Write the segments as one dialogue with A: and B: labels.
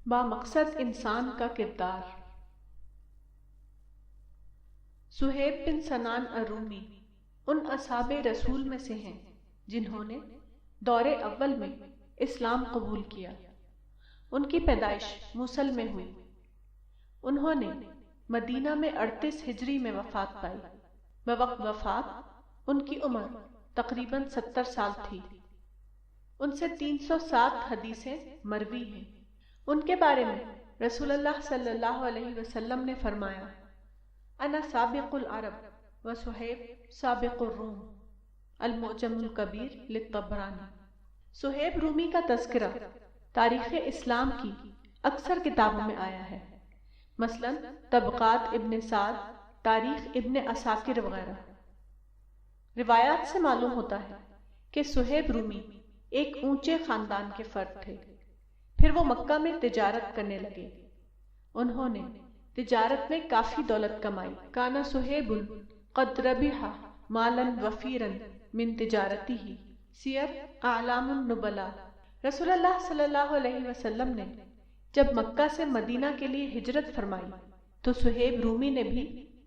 A: بامقصد انسان کا کردار۔ سہیب بن سنان الرومی ان اصحاب رسول میں سے ہیں جنہوں نے دور اول میں اسلام قبول کیا۔ ان کی پیدائش موصل میں ہوئی۔ انہوں نے مدینہ میں 38 ہجری میں وفات پائی۔ بوقت وفات ان کی عمر تقریباً 70 سال تھی۔ ان سے 307 حدیثیں مروی ہیں۔ ان کے بارے میں رسول اللہ صلی اللہ علیہ وسلم نے فرمایا، انا سابق العرب و سہیب سابق الروم، المعجم الکبیر للطبرانی۔ سہیب رومی کا تذکرہ تاریخ اسلام کی اکثر کتابوں میں آیا ہے، مثلا طبقات ابن سعد، تاریخ ابن عساکر وغیرہ۔ روایات سے معلوم ہوتا ہے کہ سہیب رومی ایک اونچے خاندان کے فرد تھے۔ پھر وہ مکہ میں تجارت کرنے لگے۔ انہوں نے تجارت میں کافی دولت کمائی۔ کانا سہیب قد ربح مالا وفیرا من تجارتی ہی، سیر اعلام النبلاء۔ رسول اللہ صلی اللہ علیہ وسلم نے جب مکہ سے مدینہ کے لیے ہجرت فرمائی تو سہیب رومی نے بھی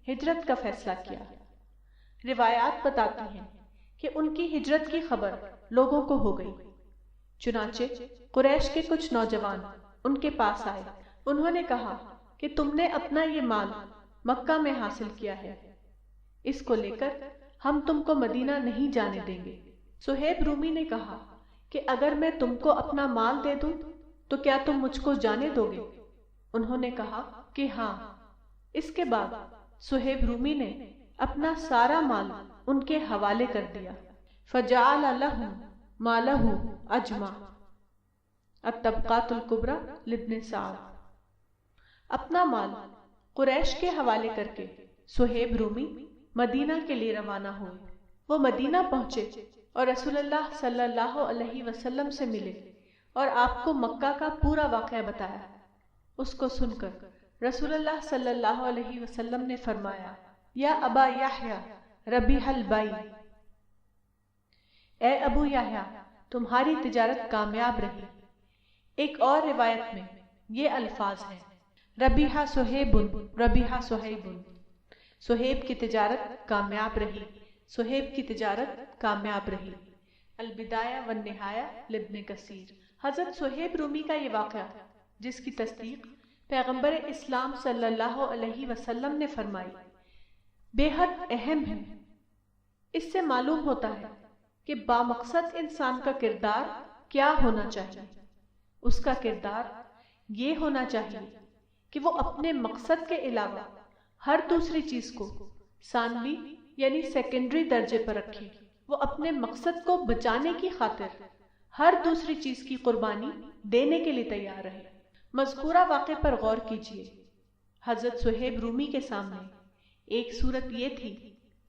A: ہجرت کا فیصلہ کیا۔ روایات بتاتی ہیں کہ ان کی ہجرت کی خبر لوگوں کو ہو گئی، چنانچہ قریش کے کچھ نوجوان ان کے پاس آئے۔ انہوں نے کہا کہ تم نے اپنا یہ مال مکہ میں حاصل کیا ہے، اس کو لے کر ہم تم کو مدینہ نہیں جانے دیں گے۔ سہیب رومی نے کہا کہ اگر میں تم کو اپنا مال دے دوں تو کیا تم مجھ کو جانے دو گے؟ انہوں نے کہا کہ ہاں۔ اس کے بعد سہیب رومی نے اپنا سارا مال ان کے حوالے کر دیا۔ فجعل لهم مالہ اجمع، الطبقات الکبریٰ لابن سعد۔ اپنا مال قریش کے حوالے کر کے سہیب رومی مدینہ کے لیے روانہ ہوئے۔ وہ مدینہ پہنچے اور رسول اللہ صلی اللہ علیہ وسلم سے ملے اور آپ کو مکہ کا پورا واقعہ بتایا۔ اس کو سن کر رسول اللہ صلی اللہ علیہ وسلم نے فرمایا، یا ابا یحییٰ ربیح البیع، اے ابو یحییٰ تمہاری تجارت کامیاب رہی۔ ایک اور روایت میں یہ الفاظ ہیں، ربیح سہیب ربیح سہیب، سہیب کی تجارت کامیاب رہی، سہیب کی تجارت کامیاب رہی۔ البدایہ والنہایہ لابن کثیر۔ حضرت سہیب رومی کا یہ واقعہ، جس کی تصدیق پیغمبر اسلام صلی اللہ علیہ وسلم نے فرمائی، بے حد اہم ہے۔ اس سے معلوم ہوتا ہے کہ بامقصد انسان کا کردار کیا ہونا چاہیے۔ اس کا کردار یہ ہونا چاہیے کہ وہ اپنے مقصد کے علاوہ ہر دوسری چیز کو ثانوی یعنی سیکنڈری درجے پر رکھے۔ وہ اپنے مقصد کو بچانے کی خاطر ہر دوسری چیز کی قربانی دینے کے لیے تیار رہے۔ مذکورہ واقعے پر غور کیجیے۔ حضرت سہیب رومی کے سامنے ایک صورت یہ تھی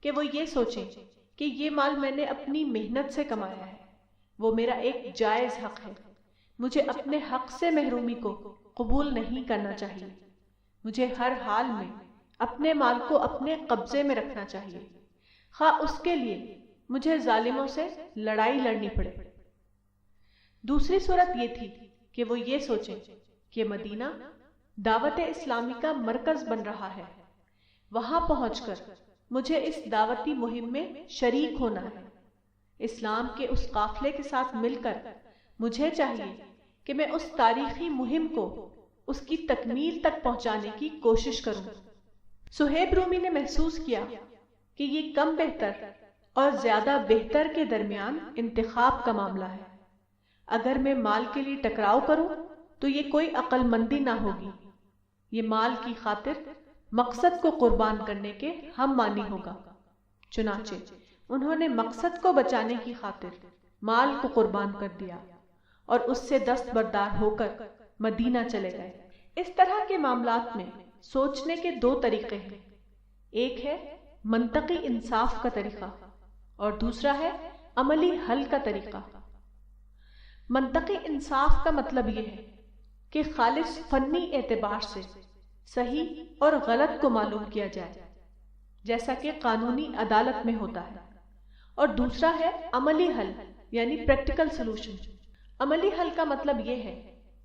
A: کہ وہ یہ سوچیں کہ یہ مال میں نے اپنی محنت سے کمایا ہے، وہ میرا ایک جائز حق ہے، مجھے اپنے حق سے محرومی کو قبول نہیں کرنا چاہیے۔ مجھے ہر حال میں اپنے مال کو اپنے قبضے میں رکھنا چاہیے، خواہ اس کے لیے مجھے ظالموں سے لڑائی لڑنی پڑے۔ دوسری صورت یہ تھی کہ وہ یہ سوچیں کہ مدینہ دعوت اسلامی کا مرکز بن رہا ہے، وہاں پہنچ کر مجھے اس دعوتی مہم میں شریک ہونا ہے۔ اسلام کے اس قافلے کے ساتھ مل کر مجھے چاہیے کہ میں اس تاریخی مہم کو اس کی تکمیل تک پہنچانے کی کوشش کروں۔ سہیب رومی نے محسوس کیا کہ یہ کم بہتر اور زیادہ بہتر کے درمیان انتخاب کا معاملہ ہے۔ اگر میں مال کے لیے ٹکراؤ کروں تو یہ کوئی عقل مندی نہ ہوگی، یہ مال کی خاطر مقصد کو قربان کرنے کے ہم مانی ہوگا۔ چنانچہ انہوں نے مقصد کو بچانے کی خاطر مال کو قربان کر دیا اور اس سے دستبردار ہو کر مدینہ چلے گئے۔ اس طرح کے معاملات میں سوچنے کے دو طریقے ہیں، ایک ہے منطقی انصاف کا طریقہ اور دوسرا ہے عملی حل کا طریقہ۔ منطقی انصاف کا مطلب یہ ہے کہ خالص فنی اعتبار سے صحیح اور غلط کو معلوم کیا جائے، جیسا کہ قانونی عدالت میں ہوتا ہے، اور دوسرا ہے عملی حل یعنی پریکٹیکل سلوشن۔ عملی حل کا مطلب یہ ہے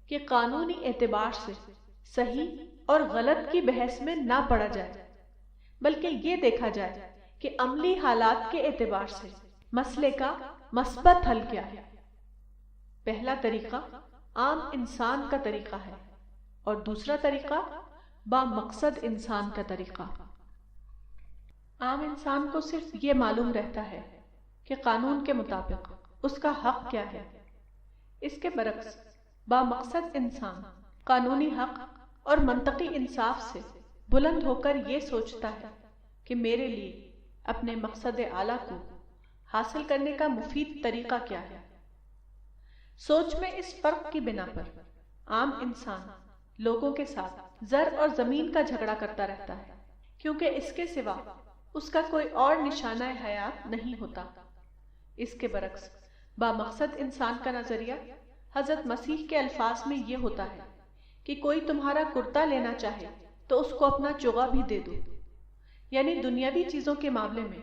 A: کہ قانونی اعتبار سے صحیح اور غلط کی بحث میں نہ پڑا جائے، بلکہ یہ دیکھا جائے کہ عملی حالات کے اعتبار سے مسئلے کا مثبت حل کیا ہے۔ پہلا طریقہ عام انسان کا طریقہ ہے اور دوسرا طریقہ با مقصد انسان کا طریقہ۔ عام انسان کو صرف یہ معلوم رہتا ہے کہ قانون کے مطابق اس کا حق کیا ہے۔ اس کے برعکس با مقصد انسان قانونی حق اور منطقی انصاف سے بلند ہو کر یہ سوچتا ہے کہ میرے لیے اپنے مقصد اعلیٰ کو حاصل کرنے کا مفید طریقہ کیا ہے۔ سوچ میں اس فرق کی بنا پر عام انسان لوگوں کے ساتھ زر اور زمین کا جھگڑا کرتا رہتا ہے، کیونکہ اس کے سوا اس کا کوئی اور نشانہ حیات نہیں ہوتا۔ اس کے برعکس با مقصد انسان کا نظریہ حضرت مسیح کے الفاظ میں یہ ہوتا ہے کہ کوئی تمہارا کرتا لینا چاہے تو اس کو اپنا چوغا بھی دے دو، یعنی دنیاوی چیزوں کے معاملے میں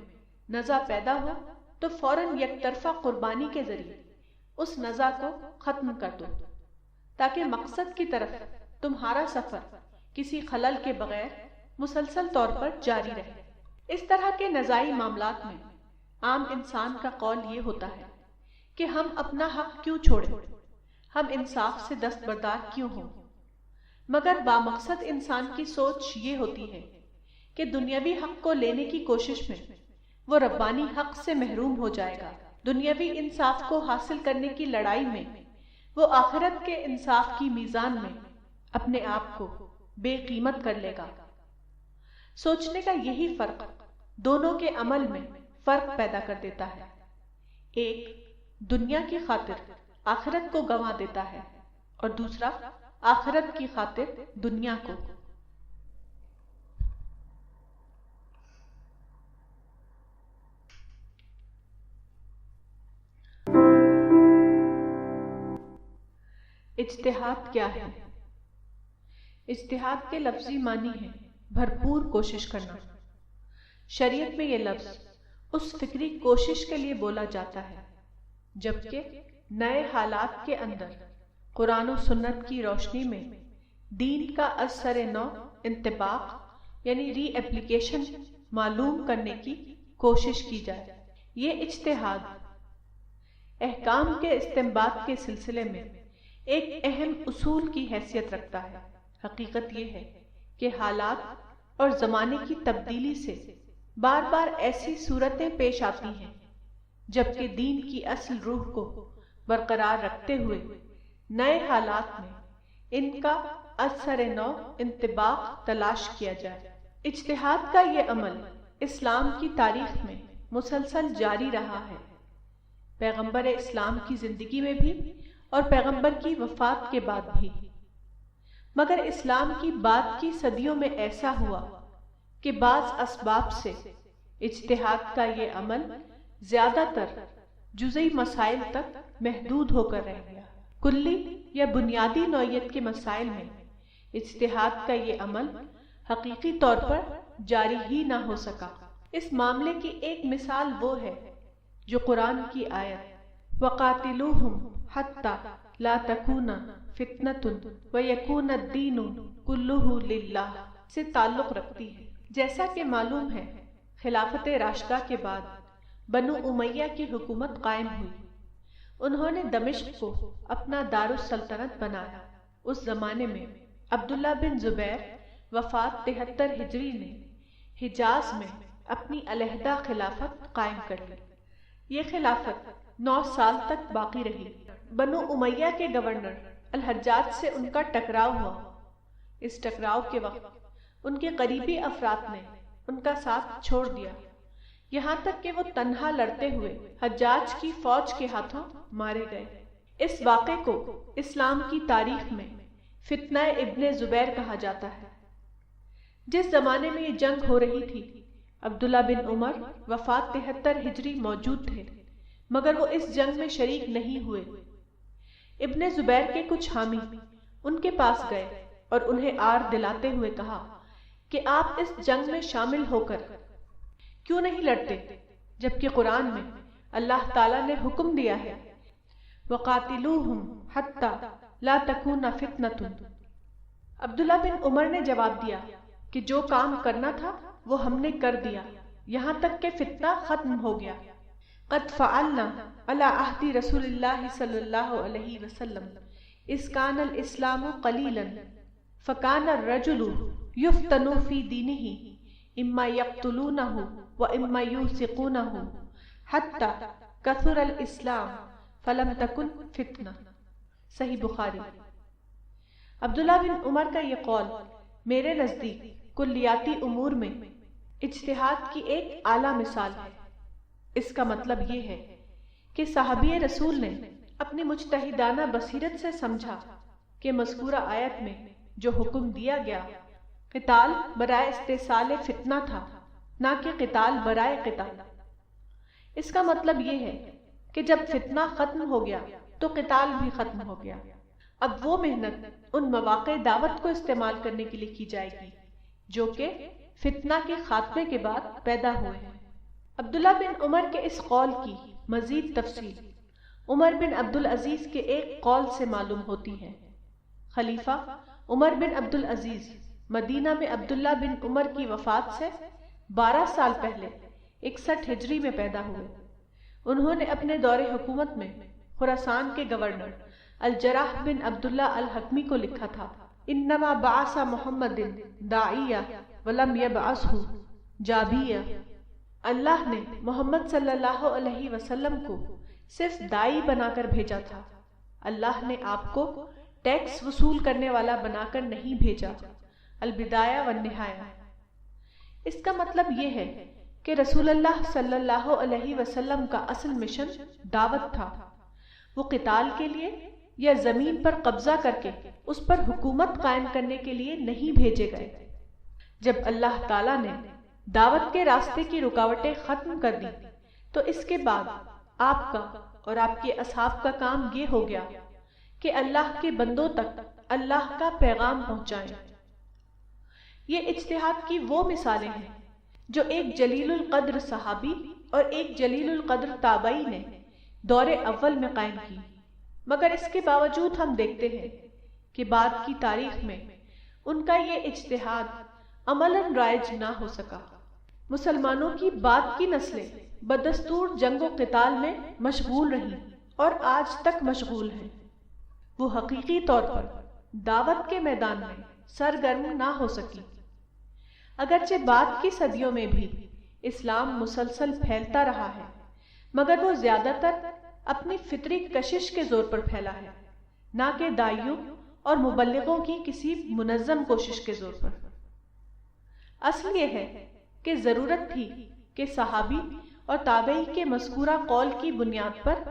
A: نزاع پیدا ہو تو فوراً یک طرفہ قربانی کے ذریعے اس نزاع کو ختم کر دو، تاکہ مقصد کی طرف تمہارا سفر کسی خلل کے بغیر مسلسل طور پر جاری رہے۔ اس طرح کے نزاعی معاملات میں عام انسان کا قول یہ ہوتا ہے کہ ہم اپنا حق کیوں چھوڑیں، ہم انصاف سے دستبردار کیوں ہوں۔ مگر بامقصد انسان کی سوچ یہ ہوتی ہے کہ دنیاوی حق کو لینے کی کوشش میں وہ ربانی حق سے محروم ہو جائے گا، دنیاوی انصاف کو حاصل کرنے کی لڑائی میں وہ آخرت کے انصاف کی میزان میں اپنے آپ کو بے قیمت کر لے گا۔ سوچنے کا یہی فرق دونوں کے عمل میں فرق پیدا کر دیتا ہے۔ ایک دنیا کی خاطر آخرت کو گنوا دیتا ہے اور دوسرا آخرت کی خاطر دنیا کو۔ اجتہاد کیا ہے؟ اجتہاد کے لفظی معنی ہے بھرپور کوشش کرنا۔ شریعت میں یہ لفظ اس فکری کوشش کے لیے بولا جاتا ہے جبکہ نئے حالات کے اندر قرآن و سنت کی روشنی میں دین کا از سر نو انطباق یعنی ری ایپلیکیشن معلوم کرنے کی کوشش کی جائے۔ یہ اجتہاد احکام کے استنباط کے سلسلے میں ایک اہم اصول کی حیثیت رکھتا ہے۔ حقیقت یہ ہے کہ حالات اور زمانے کی تبدیلی سے بار بار ایسی صورتیں پیش آتی ہیں جبکہ دین کی اصل روح کو برقرار رکھتے ہوئے نئے حالات میں ان کا اثر نو انطباق تلاش کیا جائے۔ اجتہاد کا یہ عمل اسلام کی تاریخ میں مسلسل جاری رہا ہے، پیغمبر اسلام کی زندگی میں بھی اور پیغمبر کی وفات کے بعد بھی۔ مگر اسلام کی بعد کی صدیوں میں ایسا ہوا کہ بعض اسباب سے اجتہاد کا یہ عمل زیادہ تر جزئی مسائل تک محدود ہو کر رہ گیا۔ کلی یا بنیادی نوعیت کے مسائل میں اجتہاد کا یہ عمل حقیقی طور پر جاری ہی نہ ہو سکا۔ اس معاملے کی ایک مثال وہ ہے جو قرآن کی آیت وَقَاتِلُوهُمْ حَتَّى لَا تَكُونَ فِتْنَةٌ وَيَكُونَ الدِّينُ كُلُّهُ لِلَّهِ سے تعلق رکھتی ہے۔ جیسا کہ معلوم ہے خلافت راشدہ کے بعد بنو امیہ کی حکومت قائم ہوئی۔ انہوں نے دمشق کو اپنا دار السلطنت بنایا۔ اس زمانے میں عبداللہ بن زبیر وفات 73 ہجری نے حجاز میں اپنی علیحدہ خلافت قائم کر لی۔ یہ خلافت 9 سال تک باقی رہی۔ بنو امیہ کے گورنر الحجاج سے ان کا ٹکراؤ ہوا۔ اس ٹکراؤ کے وقت ان کے قریبی افراد نے ان کا ساتھ چھوڑ دیا، یہاں تک کہ وہ تنہا لڑتے ہوئے حجاج کی فوج کے ہاتھوں مارے گئے۔ اس واقعے کو اسلام کی تاریخ میں فتنہ ابن زبیر کہا جاتا ہے۔ جس زمانے میں یہ جنگ ہو رہی تھی عبداللہ بن عمر وفات 73 ہجری موجود تھے، مگر وہ اس جنگ میں شریک نہیں ہوئے۔ ابن زبیر کے کچھ حامی ان کے پاس گئے اور انہیں آر دلاتے ہوئے کہا کہ آپ اس جنگ میں شامل ہو کر کیوں نہیں لڑتے، جبکہ قرآن میں اللہ تعالیٰ نے حکم دیا ہے وَقَاتِلُوهُمْ حَتَّى لا تکون فتنۃ۔ عبداللہ بن عمر نے جواب دیا کہ جو کام کرنا تھا وہ ہم نے کر دیا، یہاں تک کہ فتنہ ختم ہو گیا۔ قد فعلنا علی عہد رسول اللہ صلی اللہ علیہ وسلم اذ کان الاسلام قلیلا فکان الرجل یفتن فی دینہ اما یقتلونہ و اما یوثقونہ حتی کثر الاسلام فلم تکن فتنہ۔ صحیح بخاری۔ عبداللہ بن عمر کا یہ قول میرے نزدیک کلیاتی امور میں اجتہاد کی ایک اعلیٰ مثال ہے۔ اس کا مطلب یہ ہے کہ صحابی رسول نے اپنی مجتہدانہ بصیرت سے سمجھا کہ مذکورہ آیت میں جو حکم دیا گیا قتال برائے استئصال فتنہ تھا، نہ کہ قتال برائے قتال۔ اس کا مطلب یہ ہے کہ جب فتنہ ختم ہو گیا تو قتال بھی ختم ہو گیا۔ اب وہ محنت ان مواقع دعوت کو استعمال کرنے کے لیے کی جائے گی جو کہ فتنہ کے خاتمے کے بعد پیدا ہوئے ہیں۔ عبداللہ بن عمر کے اس قول کی مزید تفصیل عمر بن عبدالعزیز کے ایک قول سے معلوم ہوتی ہے۔ خلیفہ عمر بن عبدالعزیز مدینہ میں عبداللہ بن عمر کی وفات سے 12 سال پہلے 61 ہجری میں پیدا ہوئے۔ انہوں نے اپنے دور حکومت میں خراسان کے گورنر الجراح بن عبداللہ الحکمی کو لکھا تھا، انما بعث محمد داعیہ ولم یبعثہ جابیہ۔ اللہ نے محمد صلی اللہ علیہ وسلم کو صرف داعی بنا کر بھیجا تھا، اللہ نے آپ کو ٹیکس وصول کرنے والا بنا کر نہیں بھیجا۔ البدایہ والنہایہ۔ اس کا مطلب یہ ہے کہ رسول اللہ صلی اللہ علیہ وسلم کا اصل مشن دعوت تھا، وہ قتال کے لیے یا زمین پر قبضہ کر کے اس پر حکومت قائم کرنے کے لیے نہیں بھیجے گئے۔ جب اللہ تعالیٰ نے دعوت کے راستے کی رکاوٹیں ختم کر دی تو اس کے بعد آپ کا اور آپ کے اصحاب کا کام یہ ہو گیا کہ اللہ کے بندوں تک اللہ کا پیغام پہنچائیں۔ یہ اجتہاد کی وہ مثالیں ہیں جو ایک جلیل القدر صحابی اور ایک جلیل القدر تابعی نے دور اول میں قائم کی، مگر اس کے باوجود ہم دیکھتے ہیں کہ بعد کی تاریخ میں ان کا یہ اجتہاد عملاً رائج نہ ہو سکا۔ مسلمانوں کی بعد کی نسلیں بدستور جنگ و قتال میں مشغول رہیں اور آج تک مشغول ہیں۔ وہ حقیقی طور پر دعوت کے میدان میں سرگرم نہ ہو سکی۔ اگرچہ بعد کی صدیوں میں بھی اسلام مسلسل پھیلتا رہا ہے، مگر وہ زیادہ تر اپنی فطری کشش کے زور پر پھیلا ہے، نہ کہ داعیوں اور مبلغوں کی کسی منظم کوشش کے زور پر۔ اصل یہ ہے کہ ضرورت تھی کہ صحابی اور تابعی کے مذکورہ قول کی بنیاد پر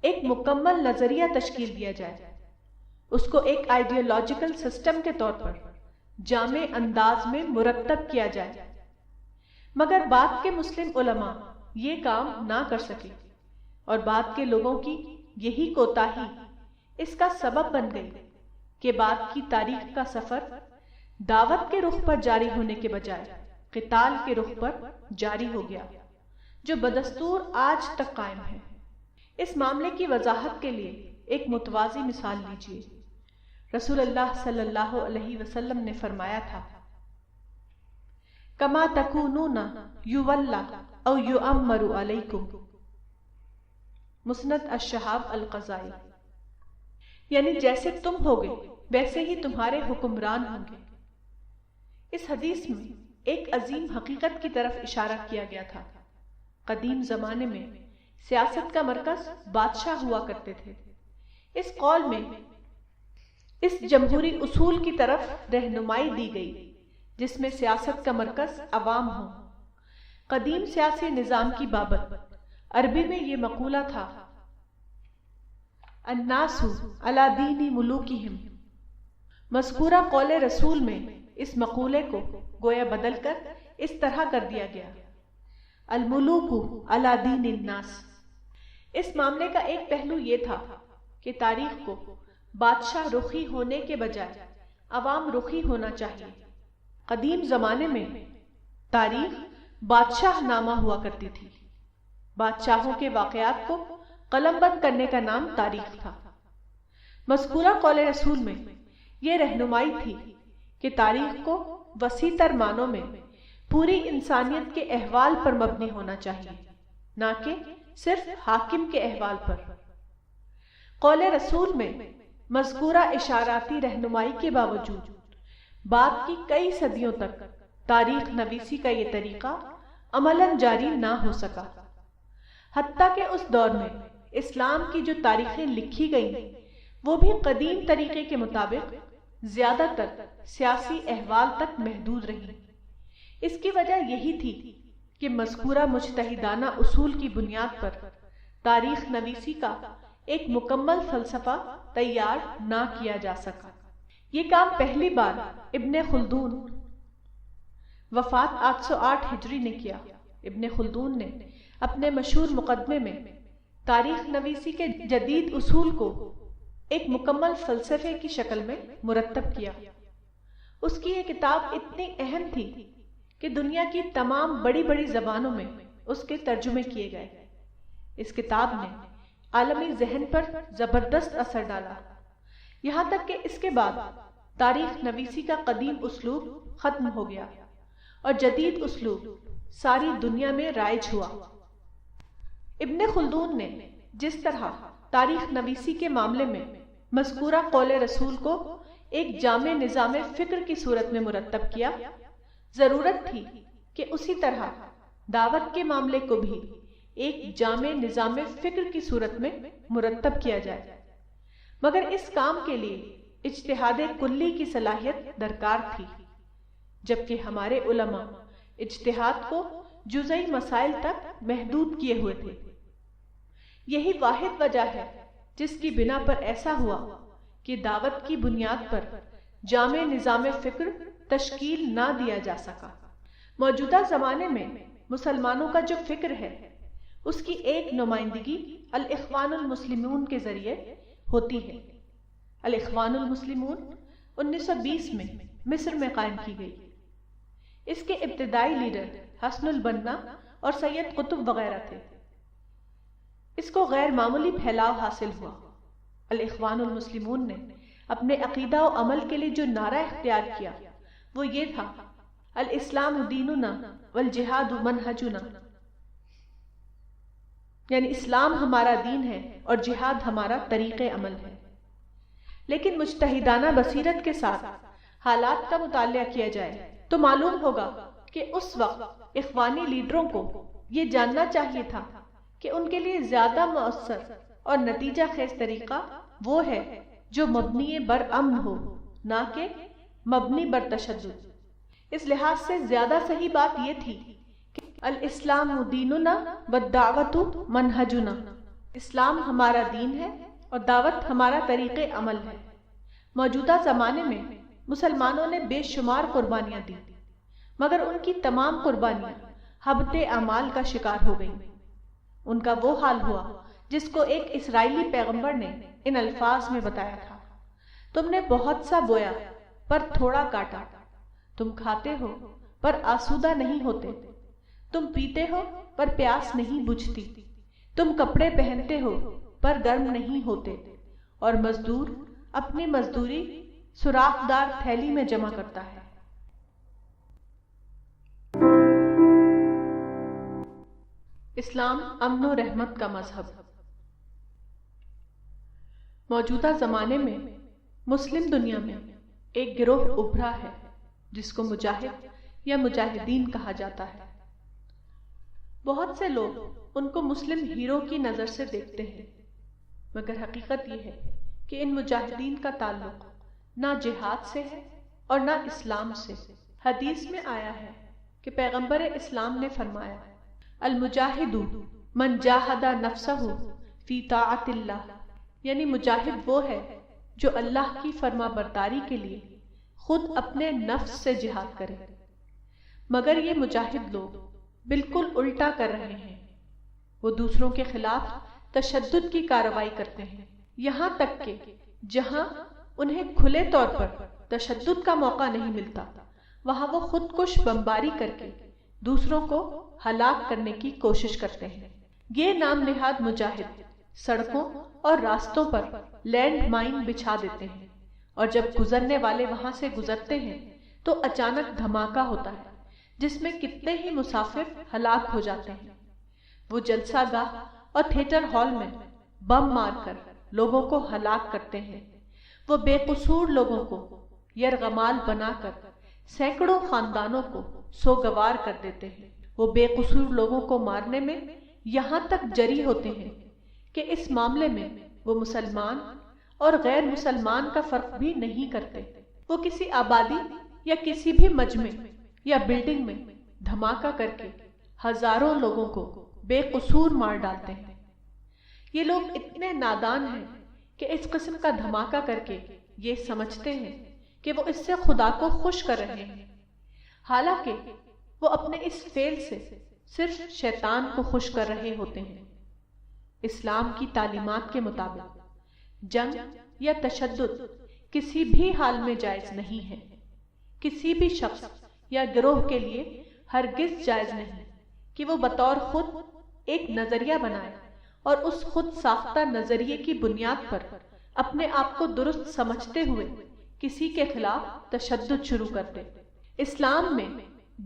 A: ایک مکمل نظریہ تشکیل دیا جائے، اس کو ایک آئیڈیالوجیکل سسٹم کے طور پر جامع انداز میں مرتب کیا جائے، مگر بعد کے مسلم علماء یہ کام نہ کر سکے، اور بعد کے لوگوں کی یہی کوتاہی اس کا سبب بن گئی کہ بعد کی تاریخ کا سفر دعوت کے رخ پر جاری ہونے کے بجائے قتال کے رخ پر جاری ہو گیا، جو بدستور آج تک قائم ہے۔ اس معاملے کی وضاحت کے لیے ایک متوازی مثال لیجیے۔ رسول اللہ صلی اللہ علیہ وسلم نے فرمایا تھا، کما تکونون یولا او یؤمر علیکم، مسند الشہاب القضائی، یعنی جیسے تم ہوگے ویسے ہی تمہارے حکمران ہوں گے۔ اس حدیث میں ایک عظیم حقیقت کی طرف اشارہ کیا گیا تھا۔ قدیم زمانے میں سیاست کا مرکز بادشاہ ہوا کرتے تھے۔ اس قول میں اس جمہوری اصول کی طرف رہنمائی دی گئی جس میں سیاست کا مرکز عوام ہو۔ قدیم سیاسی نظام کی بابت عربی میں یہ مقولہ تھا، الناس علی دین ملوکہم۔ مذکورہ قول رسول میں اس مقولے کو گویا بدل کر اس طرح کر دیا گیا، الملوک علی دین الناس۔ اس معاملے کا ایک پہلو یہ تھا کہ تاریخ کو بادشاہ رخی ہونے کے بجائے عوام رخی ہونا چاہیے۔ قدیم زمانے میں تاریخ بادشاہ نامہ ہوا کرتی تھی۔ بادشاہوں کے واقعات کو قلم بند کرنے کا نام تاریخ تھا۔ مذکورہ قول رسول میں یہ رہنمائی تھی کہ تاریخ کو وسیع تر معنوں میں پوری انسانیت کے احوال پر مبنی ہونا چاہیے، نہ کہ صرف حاکم کے احوال پر۔ قول رسول میں مذکورہ اشاراتی رہنمائی کے باوجود بعد کی کئی صدیوں تک تاریخ نویسی کا یہ طریقہ عملاً جاری نہ ہو سکا، حتیٰ کہ اس دور میں اسلام کی جو تاریخیں لکھی گئیں وہ بھی قدیم طریقے کے مطابق زیادہ تر سیاسی احوال تک محدود رہیں۔ اس کی وجہ یہی تھی کہ مذکورہ مجتہدانہ اصول کی بنیاد پر تاریخ نویسی کا ایک مکمل فلسفہ تیار نہ کیا جا سکا۔ یہ کام پہلی بار ابن خلدون وفات 808 ہجری نے کیا۔ ابن خلدون نے اپنے مشہور مقدمے میں تاریخ نویسی کے جدید اصول کو ایک مکمل فلسفے کی شکل میں مرتب کیا۔ اس کی یہ کتاب اتنی اہم تھی کہ دنیا کی تمام بڑی بڑی زبانوں میں اس کے ترجمے کیے گئے۔ اس کتاب نے عالمی ذہن پر زبردست اثر ڈالا، یہاں تک کہ اس کے بعد تاریخ نویسی کا قدیم اسلوب ختم ہو گیا اور جدید اسلوب ساری دنیا میں رائج ہوا۔ ابن خلدون نے جس طرح تاریخ نویسی کے معاملے میں مذکورہ قول رسول کو ایک جامع نظام فکر کی صورت میں مرتب کیا، ضرورت تھی کہ اسی طرح دعوت کے معاملے کو بھی ایک جامع نظام فکر کی صورت میں مرتب کیا جائے، مگر اس کام کے لیے اجتہاد کلی کی صلاحیت درکار تھی، جبکہ ہمارے علماء اجتہاد کو جزئی مسائل تک محدود کیے ہوئے تھے۔ یہی واحد وجہ ہے جس کی بنا پر ایسا ہوا کہ دعوت کی بنیاد پر جامع نظام فکر تشکیل نہ دیا جا سکا۔ موجودہ زمانے میں مسلمانوں کا جو فکر ہے اس کی ایک نمائندگی الاخوان المسلمون کے ذریعے ہوتی ہے۔ الاخوان المسلمون 1920 میں مصر میں قائم کی گئی۔ اس کے ابتدائی لیڈر حسن البنا اور سید قطب وغیرہ تھے۔ اس کو غیر معمولی پھیلاؤ حاصل ہوا۔ الاخوان المسلمون نے اپنے عقیدہ و عمل کے لیے جو نعرہ اختیار کیا وہ یہ تھا: الاسلام دیننا والجہاد منہجنا، یعنی اسلام ہمارا دین ہے اور جہاد ہمارا طریق عمل ہے۔ لیکن مجتہدانہ بصیرت کے ساتھ حالات کا مطالعہ کیا جائے تو معلوم ہوگا کہ اس وقت اخوانی لیڈروں کو یہ جاننا چاہیے تھا کہ ان کے لیے زیادہ مؤثر اور نتیجہ خیز طریقہ وہ ہے جو مبنی بر امن ہو، نہ کہ مبنی بر تشدد۔ اس لحاظ سے زیادہ صحیح بات یہ تھی کہ الاسلام دیننا والدعوت منہجنا، اسلام ہمارا دین ہے اور دعوت ہمارا طریق عمل ہے۔ موجودہ زمانے میں مسلمانوں نے بے شمار قربانیاں دی، مگر ان کی تمام قربانیاں حبط اعمال کا شکار ہو گئیں۔ ان کا وہ حال ہوا جس کو ایک اسرائیلی پیغمبر نے ان الفاظ میں بتایا تھا: تم نے بہت سا بویا پر تھوڑا کاٹا، تم کھاتے ہو پر آسودہ نہیں ہوتے، تم پیتے ہو پر پیاس نہیں بجھتی، تم کپڑے پہنتے ہو پر گرم نہیں ہوتے، اور مزدور اپنی مزدوری سوراخ دار تھیلی میں جمع کرتا ہے۔ اسلام امن و رحمت کا مذہب۔ موجودہ زمانے میں مسلم دنیا میں ایک گروہ ابھرا ہے جس کو مجاہد یا مجاہدین کہا جاتا ہے۔ بہت سے لوگ ان کو مسلم ہیرو کی نظر سے دیکھتے ہیں، مگر حقیقت یہ ہے کہ ان مجاہدین کا تعلق نہ جہاد سے ہے اور نہ اسلام سے۔ حدیث میں آیا ہے کہ پیغمبر اسلام نے فرمایا: المجاہد من جاہد نفسہ فی طاعت اللہ، یعنی مجاہد وہ ہے جو اللہ کی فرما برداری کے لیے خود اپنے نفس سے جہاد کرے۔ مگر یہ مجاہد لوگ بالکل الٹا کر رہے ہیں، وہ دوسروں کے خلاف تشدد کی کارروائی کرتے ہیں، یہاں تک کہ جہاں انہیں کھلے طور پر تشدد کا موقع نہیں ملتا وہاں وہ خود کش بمباری کر کے دوسروں کو ہلاک کرنے کی کوشش کرتے ہیں۔ یہ نام نہاد مجاہد سڑکوں اور راستوں پر لینڈ مائن بچھا دیتے ہیں، اور جب گزرنے والے وہاں سے گزرتے ہیں تو اچانک دھماکہ ہوتا ہے جس میں کتنے ہی مسافر ہلاک ہو جاتے ہیں۔ وہ جلسہ گاہ اور تھیٹر ہال میں بم مار کر لوگوں کو ہلاک کرتے ہیں۔ وہ بے قصور لوگوں کو یرغمال بنا کر سینکڑوں خاندانوں کو سوگوار کر دیتے ہیں۔ وہ بے قصور لوگوں کو مارنے میں یہاں تک جری ہوتے ہیں کہ اس معاملے میں وہ مسلمان اور غیر مسلمان کا فرق بھی نہیں کرتے۔ وہ کسی آبادی یا کسی بھی مجمع یا بلڈنگ میں دھماکہ کر کے ہزاروں لوگوں کو بے قصور مار ڈالتے ہیں۔ یہ لوگ اتنے نادان ہیں کہ اس قسم کا دھماکہ کر کے یہ سمجھتے ہیں کہ وہ اس سے خدا کو خوش کر رہے ہیں، حالانکہ وہ اپنے اس فعل سے صرف شیطان کو خوش کر رہے ہوتے ہیں۔ اسلام کی تعلیمات کے مطابق جنگ یا تشدد کسی بھی حال میں جائز نہیں ہے۔ کسی بھی شخص یا گروہ کے لیے ہرگز جائز نہیں کہ وہ بطور خود ایک نظریہ بنائے اور اس خود ساختہ نظریے کی بنیاد پر اپنے آپ کو درست سمجھتے ہوئے کسی کے خلاف تشدد شروع کر دے۔ اسلام میں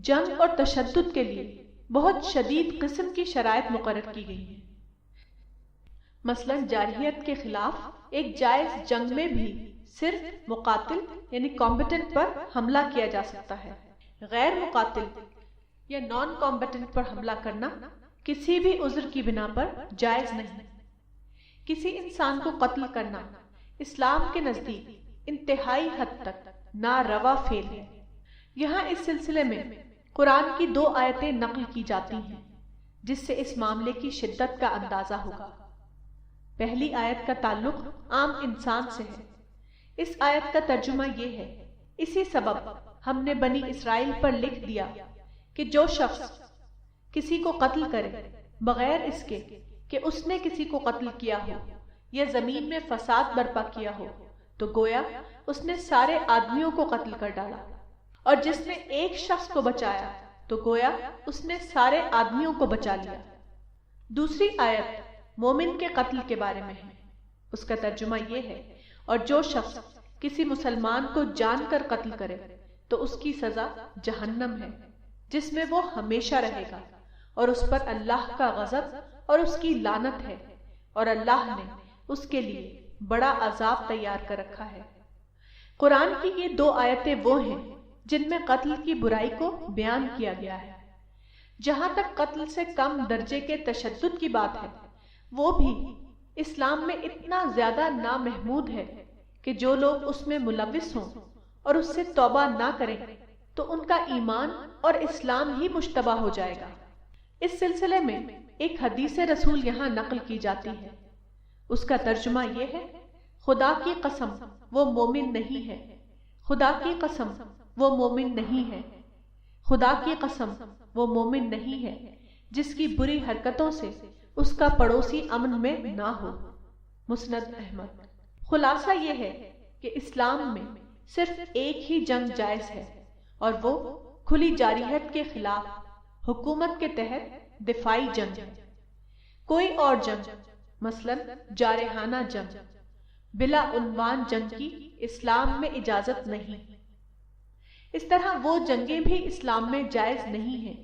A: جنگ اور تشدد کے لیے بہت شدید قسم کی شرائط مقرر کی گئی ہیں۔ مثلا جارحیت کے خلاف ایک جائز جنگ میں بھی صرف مقاتل یعنی کمبیٹنٹ پر حملہ کیا جا سکتا ہے۔ غیر مقاتل یا نان کمبیٹنٹ پر حملہ کرنا کسی بھی عذر کی بنا پر جائز نہیں۔ کسی انسان کو قتل کرنا اسلام کے نزدیک انتہائی حد تک ناروا فعل ہے۔ یہاں اس سلسلے میں قرآن کی 2 آیتیں نقل کی جاتی ہیں جس سے اس معاملے کی شدت کا اندازہ ہوگا۔ پہلی آیت کا تعلق عام انسان سے ہے۔ اس آیت کا ترجمہ یہ ہے: اسی سبب ہم نے بنی اسرائیل پر لکھ دیا کہ جو شخص کسی کو قتل کرے بغیر اس کے کہ اس نے کسی کو قتل کیا ہو یا زمین میں فساد برپا کیا ہو تو گویا اس نے سارے آدمیوں کو قتل کر ڈالا، اور جس نے ایک شخص کو بچایا تو گویا اس نے سارے آدمیوں کو بچا لیا۔ دوسری آیت مومن کے قتل کے بارے میں ہے۔ اس کا ترجمہ یہ ہے: اور جو شخص کسی مسلمان کو جان کر قتل کرے تو اس کی سزا جہنم ہے جس میں وہ ہمیشہ رہے گا، اور اس پر اللہ کا غضب اور اس کی لعنت ہے، اور اللہ نے اس کے لیے بڑا عذاب تیار کر رکھا ہے۔ قرآن کی یہ 2 آیتیں وہ ہیں جن میں قتل کی برائی کو بیان کیا گیا ہے۔ جہاں تک قتل سے کم درجے کے تشدد کی بات ہے، وہ بھی اسلام میں اتنا زیادہ نامحمود ہے کہ جو لوگ اس میں ملوث ہوں اور اس سے توبہ نہ کریں تو ان کا ایمان اور اسلام ہی مشتبہ ہو جائے گا۔ اس سلسلے میں ایک حدیث رسول یہاں نقل کی جاتی ہے۔ اس کا ترجمہ یہ ہے: خدا کی قسم وہ مومن نہیں ہے، خدا کی قسم وہ مومن نہیں ہے، خدا کی قسم وہ مومن نہیں ہے جس کی بری حرکتوں سے اس کا پڑوسی امن میں نہ ہو۔ مسند احمد۔ خلاصہ یہ ہے کہ اسلام میں صرف ایک ہی جنگ جائز ہے، اور وہ کھلی جارحیت کے خلاف حکومت کے تحت دفاعی جنگ ہے۔ کوئی اور جنگ مثلا جارحانہ جنگ بلا عنوان جنگ کی اسلام میں اجازت نہیں۔ اس طرح وہ جنگیں بھی اسلام میں جائز نہیں ہیں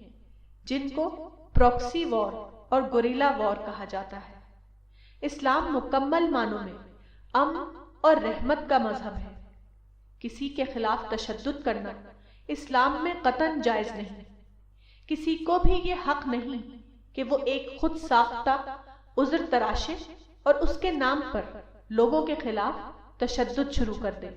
A: جن کو پروکسی وار اور گوریلا وار کہا جاتا ہے۔ اسلام مکمل معنوں میں امن اور رحمت کا مذہب ہے۔ کسی کے خلاف تشدد کرنا اسلام میں قطعاً جائز نہیں۔ کسی کو بھی یہ حق نہیں کہ وہ ایک خود ساختہ عذر تراشے اور اس کے نام پر لوگوں کے خلاف تشدد شروع کر دے۔